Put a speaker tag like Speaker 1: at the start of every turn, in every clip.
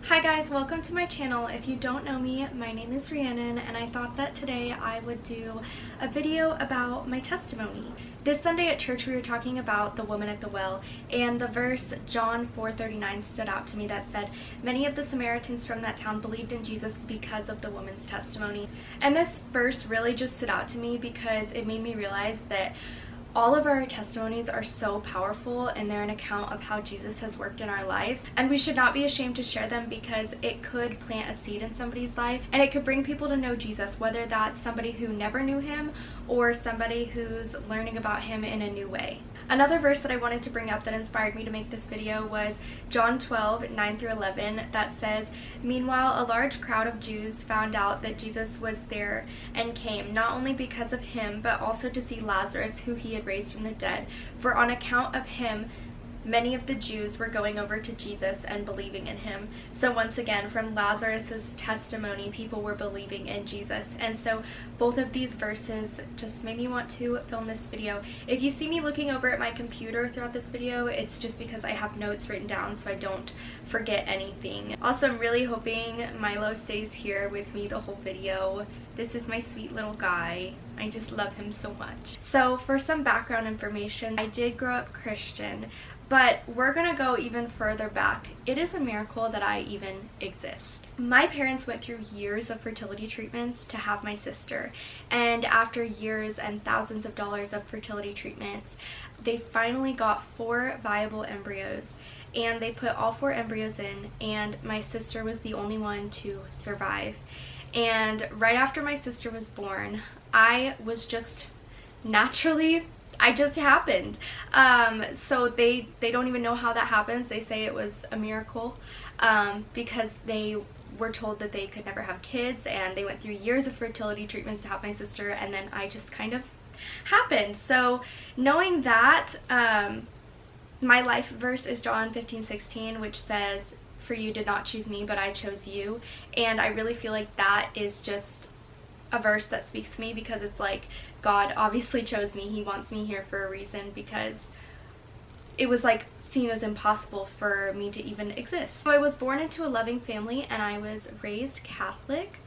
Speaker 1: Hi guys, welcome to my channel. If you don't know me, my name is Rhiannon and I thought that today I would do a video about my testimony. This Sunday at church we were talking about the woman at the well, and the verse John 4:39 stood out to me that said, "Many of the Samaritans from that town believed in Jesus because of the woman's testimony." And this verse really just stood out to me because it made me realize that all of our testimonies are so powerful and they're an account of how Jesus has worked in our lives, and we should not be ashamed to share them because it could plant a seed in somebody's life and it could bring people to know Jesus, whether that's somebody who never knew him or somebody who's learning about him in a new way. Another verse that I wanted to bring up that inspired me to make this video was John 12:9-11 that says, "Meanwhile, a large crowd of Jews found out that Jesus was there and came, not only because of him, but also to see Lazarus, who he had raised from the dead. For on account of him, many of the Jews were going over to Jesus and believing in him." So once again, from Lazarus's testimony, people were believing in Jesus. And so both of these verses just made me want to film this video. If you see me looking over at my computer throughout this video, it's just because I have notes written down so I don't forget anything. Also, I'm really hoping Milo stays here with me the whole video. This is my sweet little guy. I just love him so much. So for some background information, I did grow up Christian, but we're gonna go even further back. It is a miracle that I even exist. My parents went through years of fertility treatments to have my sister, and after years and thousands of dollars of fertility treatments, they finally got 4 viable embryos, and they put all 4 embryos in, and my sister was the only one to survive. And right after my sister was born, I was just naturally, I just happened. So they don't even know how that happens. They say it was a miracle because they were told that they could never have kids, and they went through years of fertility treatments to have my sister, and then I just kind of happened. So knowing that, my life verse is John 15:16, which says, "For you did not choose me, but I chose you." And I really feel like that is just a verse that speaks to me because it's like, God obviously chose me. He wants me here for a reason, because it was like seen as impossible for me to even exist. So I was born into a loving family and I was raised Catholic,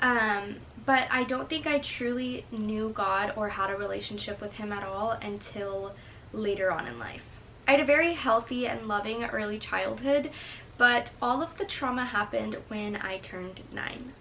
Speaker 1: but I don't think I truly knew God or had a relationship with him at all until later on in life. I had a very healthy and loving early childhood, but all of the trauma happened when I turned 9.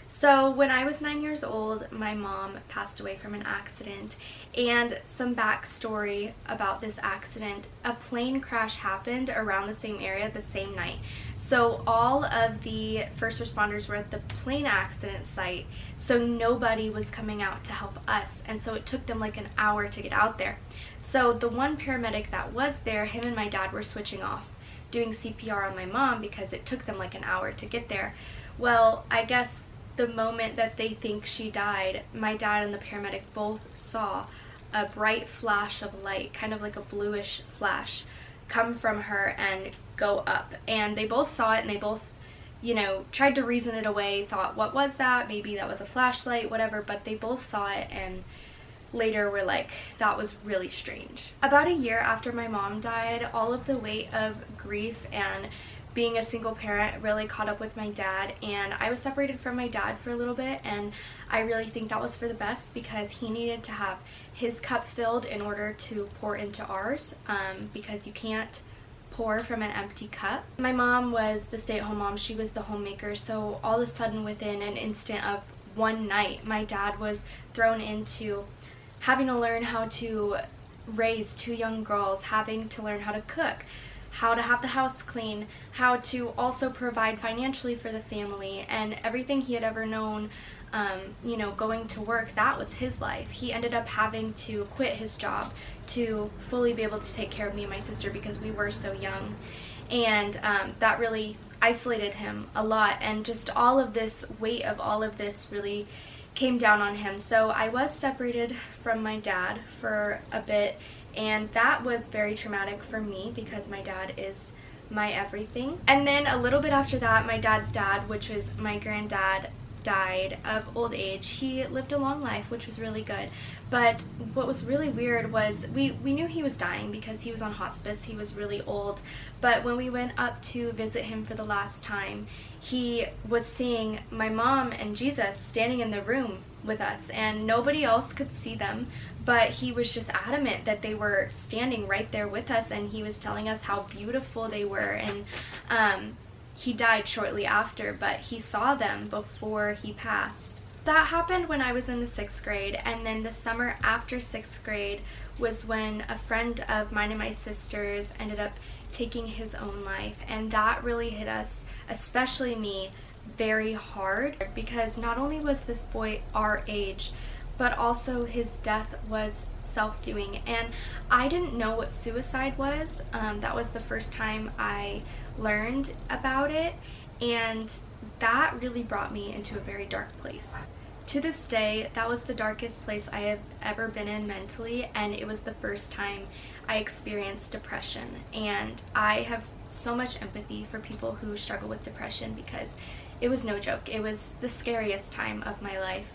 Speaker 1: So when I was 9 years old, my mom passed away from an accident, and some backstory about this accident: a plane crash happened around the same area the same night. So all of the first responders were at the plane accident site, so nobody was coming out to help us, and so it took them like an hour to get out there. So the one paramedic that was there, him and my dad were switching off, doing CPR on my mom because it took them like an hour to get there. Well, I guess the moment that they think she died, my dad and the paramedic both saw a bright flash of light, kind of like a bluish flash, come from her and go up. And they both saw it, and they both, tried to reason it away, thought, what was that? Maybe that was a flashlight, whatever, but they both saw it, and later were like, that was really strange. About a year after my mom died, all of the weight of grief and being a single parent really caught up with my dad, and I was separated from my dad for a little bit, and I really think that was for the best because he needed to have his cup filled in order to pour into ours, because you can't pour from an empty cup. My mom was the stay-at-home mom, she was the homemaker, so all of a sudden within an instant of one night, my dad was thrown into having to learn how to raise 2 young girls, having to learn how to cook, how to have the house clean, how to also provide financially for the family, and everything he had ever known, going to work, that was his life. He ended up having to quit his job to fully be able to take care of me and my sister because we were so young, and that really isolated him a lot, and just all of this weight of all of this really came down on him. So I was separated from my dad for a bit, and that was very traumatic for me because my dad is my everything. And then a little bit after that, my dad's dad, which was my granddad, died of old age. He lived a long life, which was really good. But what was really weird was we knew he was dying because he was on hospice. He was really old. But when we went up to visit him for the last time, he was seeing my mom and Jesus standing in the room with us, and nobody else could see them, but he was just adamant that they were standing right there with us, and he was telling us how beautiful they were. And he died shortly after, but he saw them before he passed. That happened when I was in the 6th grade, and then the summer after 6th grade was when a friend of mine and my sister's ended up taking his own life, and that really hit us, especially me, very hard, because not only was this boy our age, but also his death was self-doing, and I didn't know what suicide was. That was the first time I learned about it, and that really brought me into a very dark place. To this day, that was the darkest place I have ever been in mentally, and it was the first time I experienced depression. And I have so much empathy for people who struggle with depression because it was no joke. It was the scariest time of my life.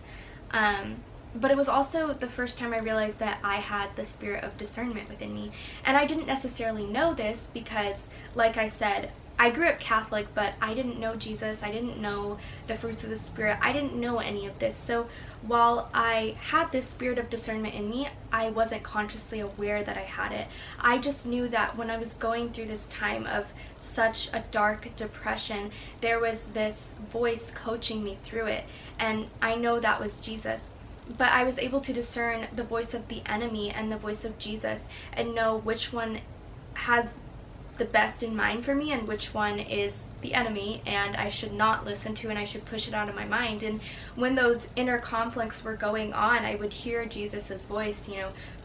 Speaker 1: But it was also the first time I realized that I had the spirit of discernment within me. And I didn't necessarily know this because, like I said, I grew up Catholic, but I didn't know Jesus. I didn't know the fruits of the Spirit. I didn't know any of this. So while I had this spirit of discernment in me, I wasn't consciously aware that I had it. I just knew that when I was going through this time of such a dark depression, there was this voice coaching me through it. And I know that was Jesus. But I was able to discern the voice of the enemy and the voice of Jesus and know which one has the best in mind for me and which one is the enemy and I should not listen to, and I should push it out of my mind. And when those inner conflicts were going on, I would hear Jesus's voice,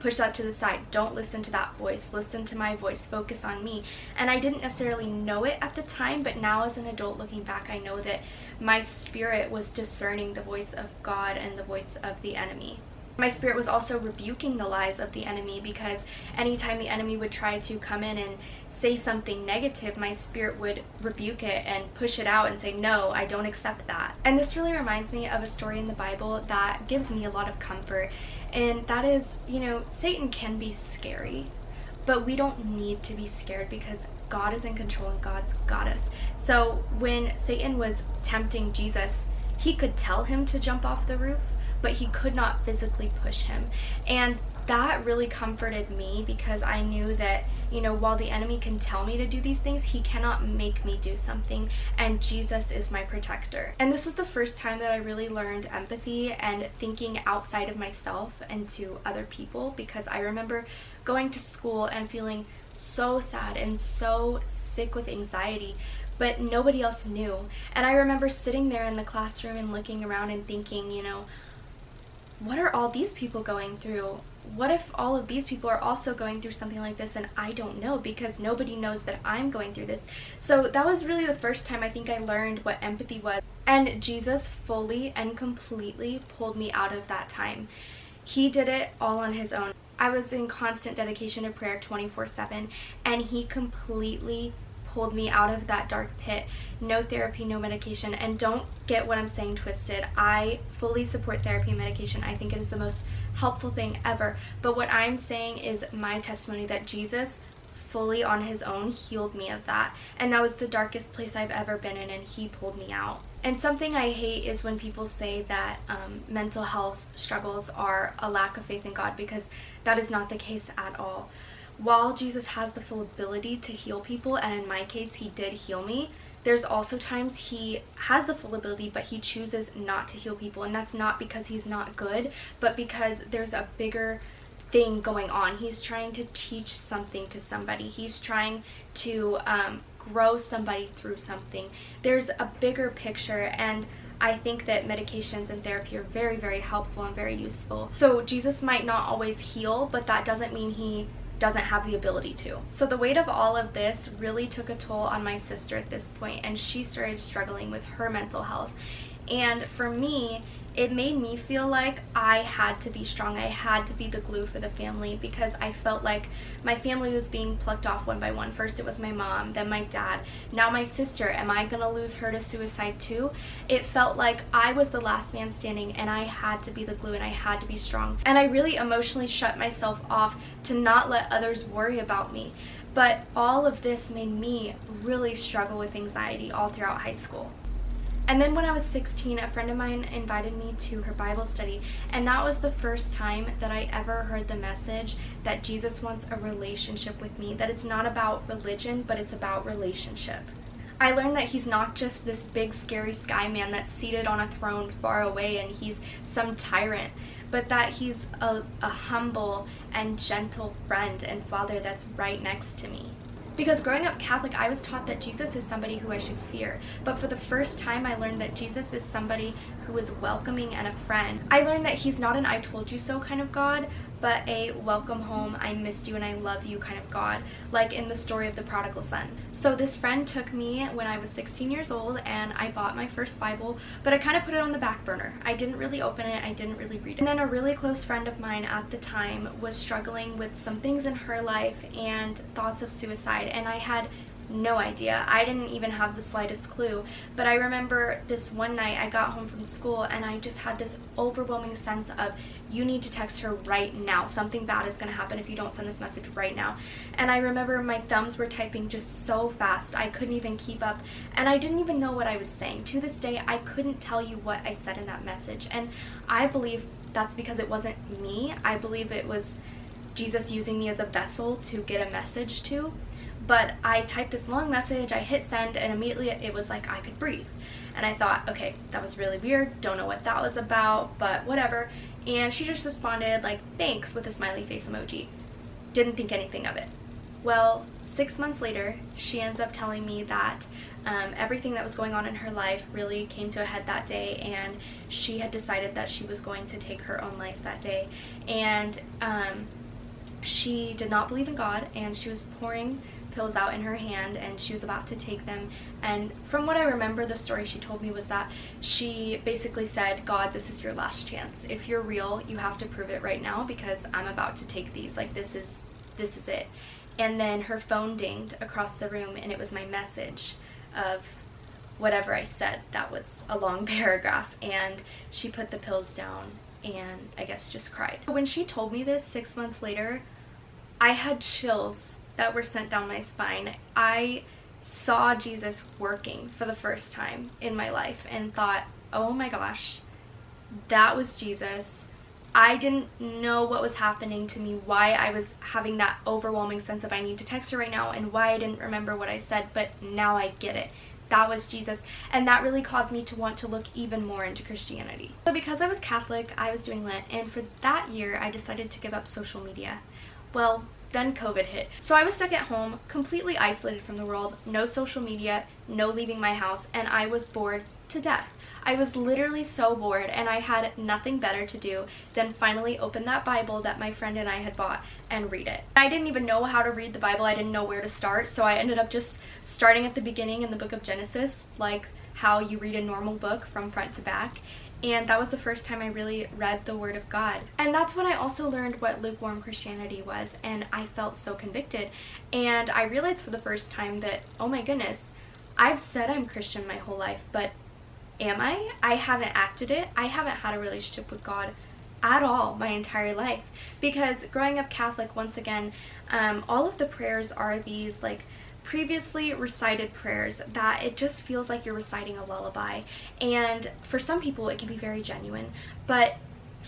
Speaker 1: push that to the side, don't listen to that voice, listen to my voice, focus on me. And I didn't necessarily know it at the time, but now as an adult looking back, I know that my spirit was discerning the voice of God and the voice of the enemy. My spirit was also rebuking the lies of the enemy, because anytime the enemy would try to come in and say something negative, my spirit would rebuke it and push it out and say, no, I don't accept that. And this really reminds me of a story in the Bible that gives me a lot of comfort, and that is, Satan can be scary, but we don't need to be scared because God is in control and God's got us. So when Satan was tempting Jesus, he could tell him to jump off the roof, but he could not physically push him. And that really comforted me, because I knew that, while the enemy can tell me to do these things, he cannot make me do something, and Jesus is my protector. And this was the first time that I really learned empathy and thinking outside of myself and to other people, because I remember going to school and feeling so sad and so sick with anxiety, but nobody else knew. And I remember sitting there in the classroom and looking around and thinking, what are all these people going through? What if all of these people are also going through something like this and I don't know, because nobody knows that I'm going through this? So that was really the first time I think I learned what empathy was. And Jesus fully and completely pulled me out of that time. He did it all on his own. I was in constant dedication to prayer 24/7, and he completely pulled me out of that dark pit. No therapy, no medication. And don't get what I'm saying twisted. I fully support therapy and medication. I think it is the most helpful thing ever. But what I'm saying is my testimony that Jesus fully on his own healed me of that. And that was the darkest place I've ever been in, and he pulled me out. And something I hate is when people say that mental health struggles are a lack of faith in God, because that is not the case at all. While Jesus has the full ability to heal people, and in my case he did heal me, there's also times he has the full ability but he chooses not to heal people, and that's not because he's not good, but because there's a bigger thing going on. He's trying to teach something to somebody. He's trying to grow somebody through something. There's a bigger picture, and I think that medications and therapy are very, very helpful and very useful. So Jesus might not always heal, but that doesn't mean he doesn't have the ability to. So the weight of all of this really took a toll on my sister at this point, and she started struggling with her mental health. And for me, it made me feel like I had to be strong. I had to be the glue for the family, because I felt like my family was being plucked off one by one. First it was my mom, then my dad, now my sister. Am I gonna lose her to suicide too? It felt like I was the last man standing, and I had to be the glue, and I had to be strong. And I really emotionally shut myself off to not let others worry about me. But all of this made me really struggle with anxiety all throughout high school. And then when I was 16, a friend of mine invited me to her Bible study, and that was the first time that I ever heard the message that Jesus wants a relationship with me, that it's not about religion, but it's about relationship. I learned that he's not just this big scary sky man that's seated on a throne far away and he's some tyrant, but that he's a humble and gentle friend and father that's right next to me. Because growing up Catholic, I was taught that Jesus is somebody who I should fear. But for the first time, I learned that Jesus is somebody who is welcoming and a friend. I learned that he's not an I told you so kind of God, but a welcome home, I missed you and I love you kind of God, like in the story of the prodigal son. So this friend took me when I was 16 years old, and I bought my first Bible, but I kind of put it on the back burner. I didn't really open it, I didn't really read it. And then a really close friend of mine at the time was struggling with some things in her life and thoughts of suicide, and I had no idea. I didn't even have the slightest clue. But I remember this one night I got home from school and I just had this overwhelming sense of, you need to text her right now. Something bad is going to happen if you don't send this message right now. And I remember my thumbs were typing just so fast. I couldn't even keep up, and I didn't even know what I was saying. To this day, I couldn't tell you what I said in that message. And I believe that's because it wasn't me. I believe it was Jesus using me as a vessel to get a message to. But I typed this long message, I hit send, and immediately it was like I could breathe. And I thought, okay, that was really weird, don't know what that was about, but whatever. And she just responded like, thanks, with a smiley face emoji. Didn't think anything of it. Well, 6 months later, she ends up telling me that everything that was going on in her life really came to a head that day, and she had decided that she was going to take her own life that day. And she did not believe in God, and she was pouring pills out in her hand, and she was about to take them. And from what I remember, the story she told me was that she basically said, God, this is your last chance. If you're real, you have to prove it right now, because I'm about to take these. Like, this is it. And then her phone dinged across the room, and it was my message of whatever I said. That was a long paragraph, and she put the pills down and I guess just cried. When she told me this 6 months later, I had chills that were sent down my spine. I saw Jesus working for the first time in my life and thought, oh my gosh, that was Jesus. I didn't know what was happening to me, why I was having that overwhelming sense of I need to text her right now, and why I didn't remember what I said, but now I get it. That was Jesus, and that really caused me to want to look even more into Christianity. So because I was Catholic, I was doing Lent, and for that year I decided to give up social media. Well, then COVID hit. So I was stuck at home, completely isolated from the world, no social media, no leaving my house, and I was bored to death. I was literally so bored, and I had nothing better to do than finally open that Bible that my friend and I had bought and read it. I didn't even know how to read the Bible. I didn't know where to start, so I ended up just starting at the beginning in the book of Genesis, like how you read a normal book from front to back. And that was the first time I really read the Word of God. And that's when I also learned what lukewarm Christianity was, and I felt so convicted. And I realized for the first time that, oh my goodness, I've said I'm Christian my whole life, but am I? I haven't acted it. I haven't had a relationship with God at all my entire life. Because growing up Catholic, once again, all of the prayers are these like previously recited prayers that it just feels like you're reciting a lullaby. And for some people it can be very genuine, but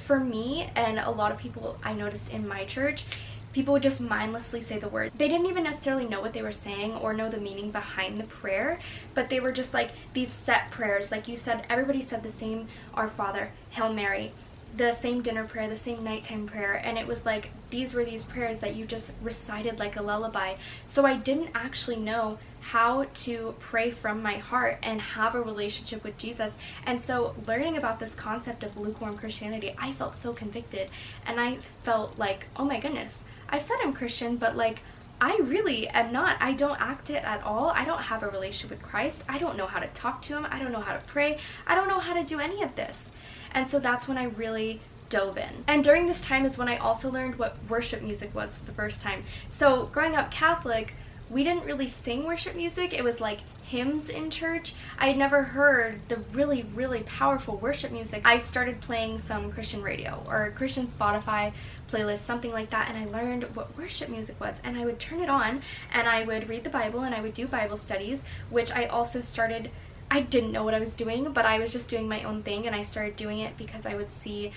Speaker 1: for me and a lot of people I noticed in my church, people would just mindlessly say the word. They didn't even necessarily know what they were saying or know the meaning behind the prayer, but they were just like these set prayers. Like you said, everybody said the same Our Father, Hail Mary, the same dinner prayer, the same nighttime prayer, and it was like these were these prayers that you just recited like a lullaby. So I didn't actually know how to pray from my heart and have a relationship with Jesus. And so learning about this concept of lukewarm Christianity, I felt so convicted, and I felt like, oh my goodness, I've said I'm Christian, but like I really am not. I don't act it at all. I don't have a relationship with Christ. I don't know how to talk to him. I don't know how to pray. I don't know how to do any of this. And so that's when I really dove in. And during this time is when I also learned what worship music was for the first time. So growing up Catholic, we didn't really sing worship music. It was like hymns in church. I had never heard the really, really powerful worship music. I started playing some Christian radio or Christian Spotify playlist, something like that, and I learned what worship music was. And I would turn it on and I would read the Bible and I would do Bible studies, which I also started. I didn't know what I was doing, but I was just doing my own thing, and I started doing it because I would see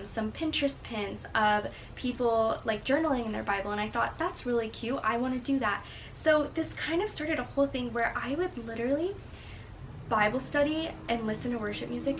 Speaker 1: some Pinterest pins of people like journaling in their Bible, and I thought, that's really cute, I want to do that. So this kind of started a whole thing where I would literally Bible study and listen to worship music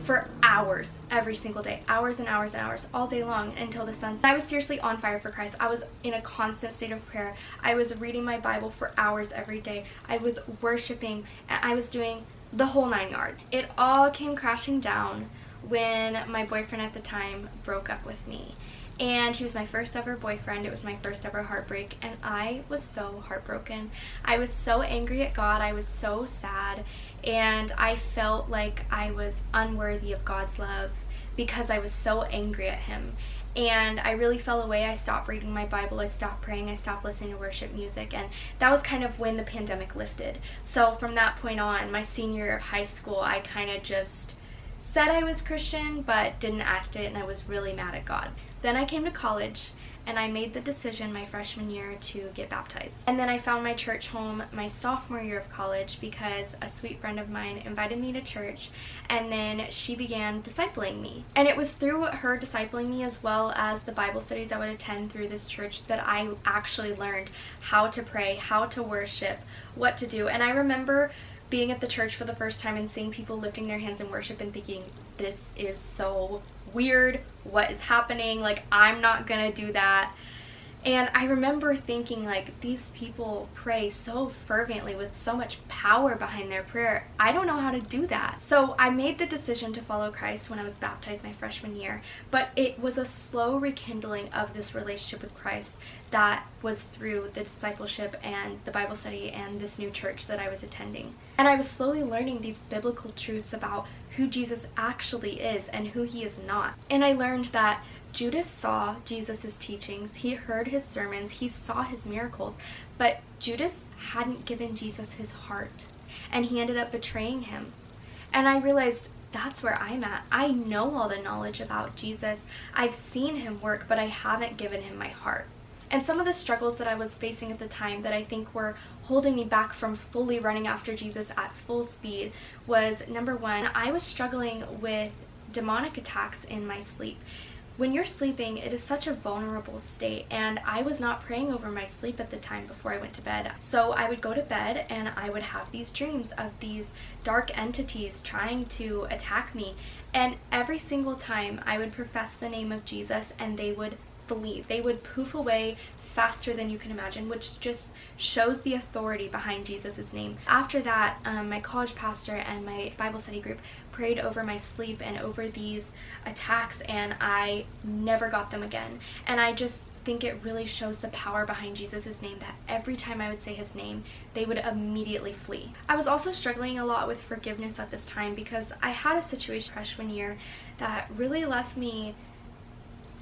Speaker 1: for hours every single day, hours and hours and hours, all day long until the sun. I was seriously on fire for Christ. I was in a constant state of prayer. I was reading my Bible for hours every day. I was worshiping, and I was doing the whole 9 yards. It all came crashing down when my boyfriend at the time broke up with me. And he was my first ever boyfriend. It was my first ever heartbreak, and I was so heartbroken. I was so angry at God. I was so sad, and I felt like I was unworthy of God's love because I was so angry at him. And I really fell away. I stopped reading my Bible, I stopped praying, I stopped listening to worship music, and that was kind of when the pandemic lifted. So from that point on, my senior year of high school, I kind of just said I was Christian but didn't act it, and I was really mad at God. Then I came to college and I made the decision my freshman year to get baptized. And then I found my church home my sophomore year of college because a sweet friend of mine invited me to church, and then she began discipling me. And it was through her discipling me, as well as the Bible studies I would attend through this church, that I actually learned how to pray, how to worship, what to do. And I remember being at the church for the first time and seeing people lifting their hands in worship and thinking, this is so weird, what is happening? Like, I'm not gonna do that. And I remember thinking, like, these people pray so fervently with so much power behind their prayer. I don't know how to do that. So I made the decision to follow Christ when I was baptized my freshman year, but it was a slow rekindling of this relationship with Christ that was through the discipleship and the Bible study and this new church that I was attending. And I was slowly learning these biblical truths about who Jesus actually is and who he is not. And I learned that Judas saw Jesus' teachings, he heard his sermons, he saw his miracles, but Judas hadn't given Jesus his heart, and he ended up betraying him. And I realized, that's where I'm at. I know all the knowledge about Jesus, I've seen him work, but I haven't given him my heart. And some of the struggles that I was facing at the time that I think were holding me back from fully running after Jesus at full speed was, number one, I was struggling with demonic attacks in my sleep. When you're sleeping, it is such a vulnerable state, and I was not praying over my sleep at the time before I went to bed. So I would go to bed and I would have these dreams of these dark entities trying to attack me, and every single time I would profess the name of Jesus and they would flee. They would poof away faster than you can imagine, which just shows the authority behind Jesus' name. After that, my college pastor and my Bible study group prayed over my sleep and over these attacks, and I never got them again. And I just think it really shows the power behind Jesus' name, that every time I would say his name, they would immediately flee. I was also struggling a lot with forgiveness at this time because I had a situation freshman year that really left me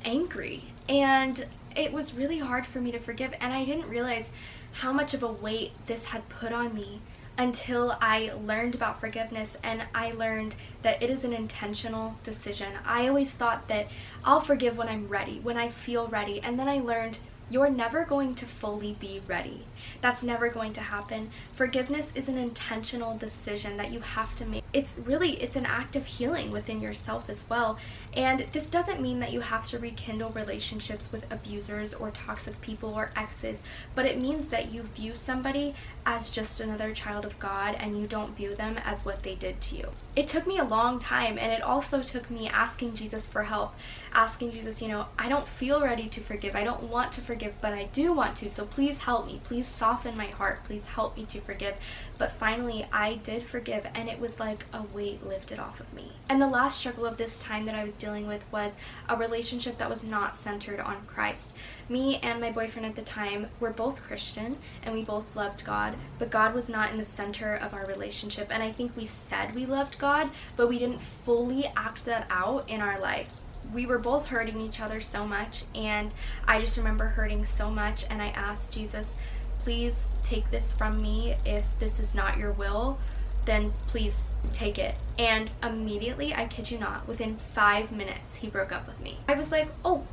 Speaker 1: angry, and it was really hard for me to forgive, and I didn't realize how much of a weight this had put on me until I learned about forgiveness, and I learned that it is an intentional decision. I always thought that I'll forgive when I'm ready, when I feel ready, and then I learned you're never going to fully be ready. That's never going to happen. Forgiveness is an intentional decision that you have to make. It's an act of healing within yourself as well. And this doesn't mean that you have to rekindle relationships with abusers or toxic people or exes, but it means that you view somebody as just another child of God and you don't view them as what they did to you. It took me a long time, and it also took me asking Jesus for help, asking Jesus, I don't feel ready to forgive. I don't want to forgive forgive, but I do want to, so please help me. Please soften my heart. Please help me to forgive. But finally, I did forgive, and it was like a weight lifted off of me. And the last struggle of this time that I was dealing with was a relationship that was not centered on Christ. Me and my boyfriend at the time were both Christian, and we both loved God, but God was not in the center of our relationship. And I think we said we loved God, but we didn't fully act that out in our lives. We were both hurting each other so much, and I just remember hurting so much, and I asked Jesus, please take this from me. If this is not your will, then please take it. And immediately, I kid you not, within 5 minutes, he broke up with me. I was like, oh,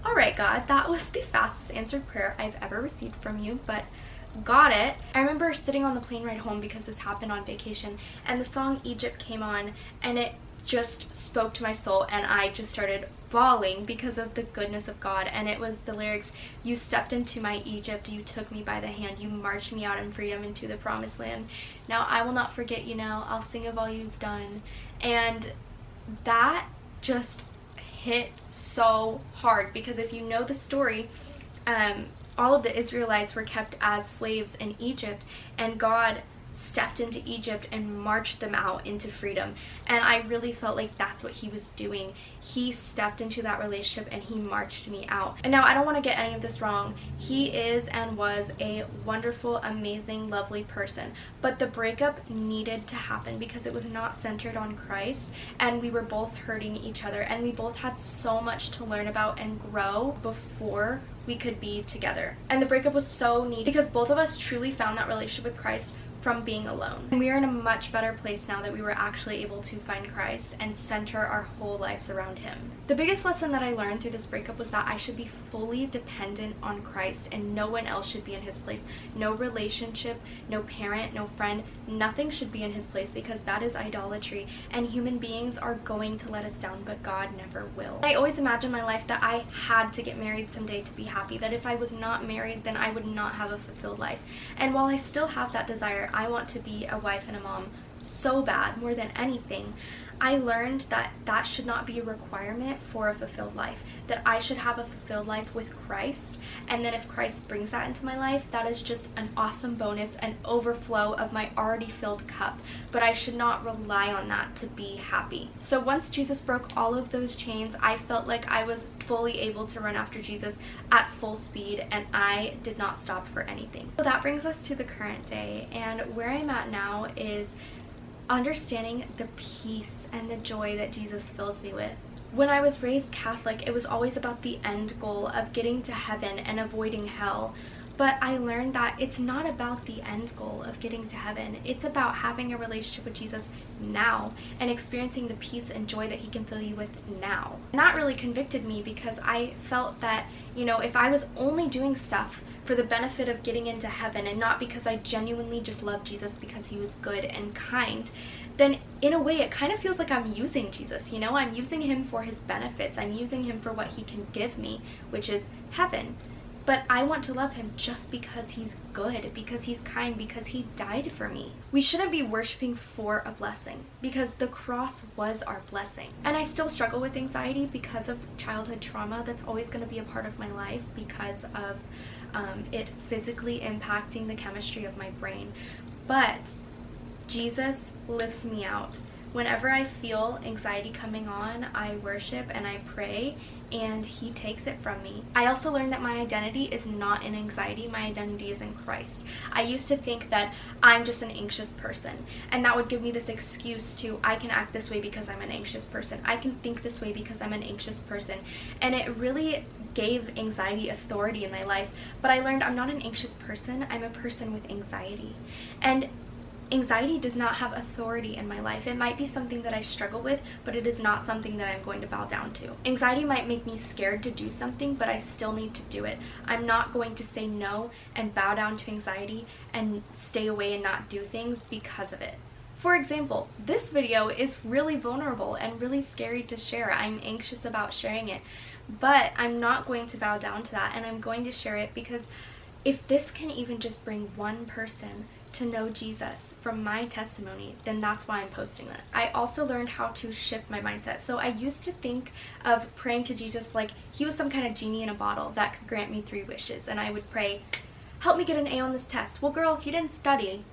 Speaker 1: all right, God, that was the fastest answered prayer I've ever received from you, but got it. I remember sitting on the plane ride home because this happened on vacation, and the song Egypt came on, and it just spoke to my soul, and I just started bawling because of the goodness of God. And it was the lyrics, you stepped into my Egypt, you took me by the hand, you marched me out in freedom into the promised land. Now I will not forget you now, I'll sing of all you've done. And that just hit so hard, because if you know the story, all of the Israelites were kept as slaves in Egypt, and God stepped into Egypt and marched them out into freedom. And I really felt like that's what he was doing. He stepped into that relationship and he marched me out. And now I don't want to get any of this wrong. He is and was a wonderful, amazing, lovely person. But the breakup needed to happen because it was not centered on Christ, and we were both hurting each other, and we both had so much to learn about and grow before we could be together. And the breakup was so needed because both of us truly found that relationship with Christ from being alone. And we are in a much better place now that we were actually able to find Christ and center our whole lives around him. The biggest lesson that I learned through this breakup was that I should be fully dependent on Christ, and no one else should be in his place. No relationship, no parent, no friend, nothing should be in his place, because that is idolatry, and human beings are going to let us down, but God never will. I always imagined my life that I had to get married someday to be happy, that if I was not married, then I would not have a fulfilled life. And while I still have that desire, I want to be a wife and a mom so bad, more than anything. I learned that that should not be a requirement for a fulfilled life, that I should have a fulfilled life with Christ, and then if Christ brings that into my life, that is just an awesome bonus, an overflow of my already filled cup, but I should not rely on that to be happy. So once Jesus broke all of those chains, I felt like I was fully able to run after Jesus at full speed, and I did not stop for anything. So that brings us to the current day, and where I'm at now is understanding the peace and the joy that Jesus fills me with. When I was raised Catholic, it was always about the end goal of getting to heaven and avoiding hell. But I learned that it's not about the end goal of getting to heaven. It's about having a relationship with Jesus now and experiencing the peace and joy that he can fill you with now. And that really convicted me, because I felt that, if I was only doing stuff for the benefit of getting into heaven and not because I genuinely just loved Jesus because he was good and kind, then in a way it kind of feels like I'm using Jesus, I'm using him for his benefits. I'm using him for what he can give me, which is heaven. But I want to love him just because he's good, because he's kind, because he died for me. We shouldn't be worshiping for a blessing, because the cross was our blessing. And I still struggle with anxiety because of childhood trauma. That's always going to be a part of my life because of it physically impacting the chemistry of my brain. But Jesus lifts me out. Whenever I feel anxiety coming on, I worship and I pray, and he takes it from me. I also learned that my identity is not in anxiety, my identity is in Christ. I used to think that I'm just an anxious person, and that would give me this excuse to, I can act this way because I'm an anxious person. I can think this way because I'm an anxious person. And it really gave anxiety authority in my life. But I learned I'm not an anxious person, I'm a person with anxiety. And anxiety does not have authority in my life. It might be something that I struggle with, but it is not something that I'm going to bow down to. Anxiety might make me scared to do something, but I still need to do it. I'm not going to say no and bow down to anxiety and stay away and not do things because of it. For example, this video is really vulnerable and really scary to share. I'm anxious about sharing it, but I'm not going to bow down to that, and I'm going to share it because if this can even just bring one person to know Jesus from my testimony, then that's why I'm posting this. I also learned how to shift my mindset. So I used to think of praying to Jesus like he was some kind of genie in a bottle that could grant me 3 wishes. And I would pray, help me get an A on this test. Well, girl, if you didn't study,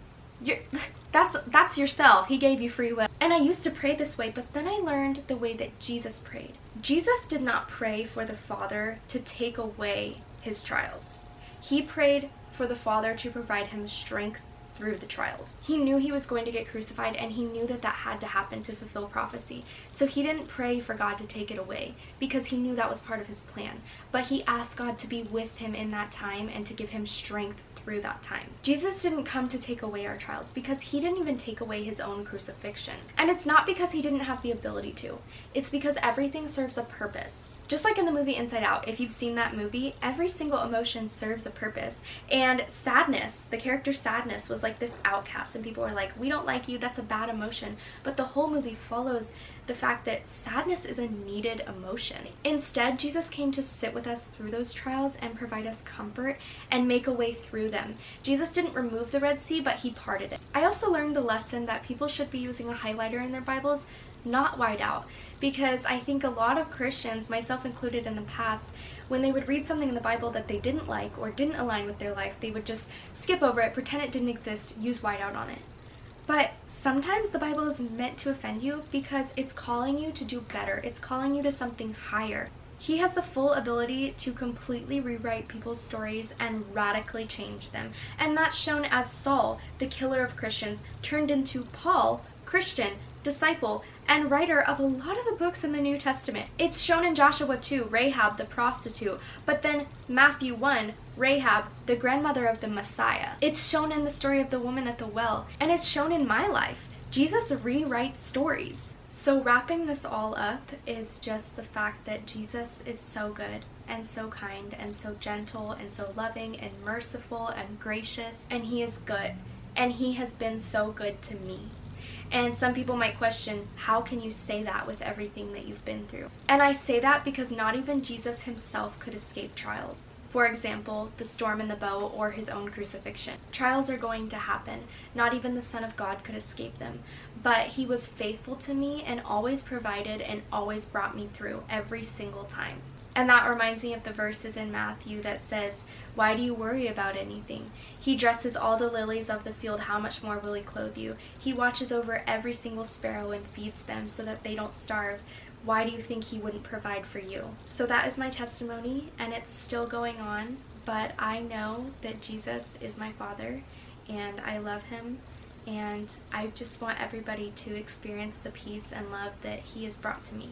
Speaker 1: that's yourself. He gave you free will. And I used to pray this way, but then I learned the way that Jesus prayed. Jesus did not pray for the Father to take away his trials. He prayed for the Father to provide him strength through the trials. He knew he was going to get crucified, and he knew that that had to happen to fulfill prophecy. So he didn't pray for God to take it away because he knew that was part of his plan. But he asked God to be with him in that time and to give him strength through that time. Jesus didn't come to take away our trials because he didn't even take away his own crucifixion. And it's not because he didn't have the ability to. It's because everything serves a purpose. Just like in the movie Inside Out, if you've seen that movie, every single emotion serves a purpose. And sadness, the character Sadness, was like this outcast, and people were like, we don't like you, that's a bad emotion. But the whole movie follows the fact that sadness is a needed emotion. Instead, Jesus came to sit with us through those trials and provide us comfort and make a way through them. Jesus didn't remove the Red Sea, but he parted it. I also learned the lesson that people should be using a highlighter in their Bibles, not white out, because I think a lot of Christians, myself included in the past, when they would read something in the Bible that they didn't like or didn't align with their life, they would just skip over it, pretend it didn't exist, use white out on it. But sometimes the Bible is meant to offend you because it's calling you to do better. It's calling you to something higher. He has the full ability to completely rewrite people's stories and radically change them. And that's shown as Saul, the killer of Christians, turned into Paul, Christian, disciple, and writer of a lot of the books in the New Testament. It's shown in Joshua 2, Rahab the prostitute, but then Matthew 1, Rahab, the grandmother of the Messiah. It's shown in the story of the woman at the well, and it's shown in my life. Jesus rewrites stories. So wrapping this all up is just the fact that Jesus is so good and so kind and so gentle and so loving and merciful and gracious, and he is good, and he has been so good to me. And some people might question, how can you say that with everything that you've been through? And I say that because not even Jesus himself could escape trials. For example, the storm in the bow or his own crucifixion. Trials are going to happen. Not even the Son of God could escape them. But he was faithful to me and always provided and always brought me through every single time. And that reminds me of the verses in Matthew that says, why do you worry about anything? He dresses all the lilies of the field, how much more will he clothe you? He watches over every single sparrow and feeds them so that they don't starve. Why do you think he wouldn't provide for you? So that is my testimony, and it's still going on, but I know that Jesus is my Father, and I love him, and I just want everybody to experience the peace and love that he has brought to me.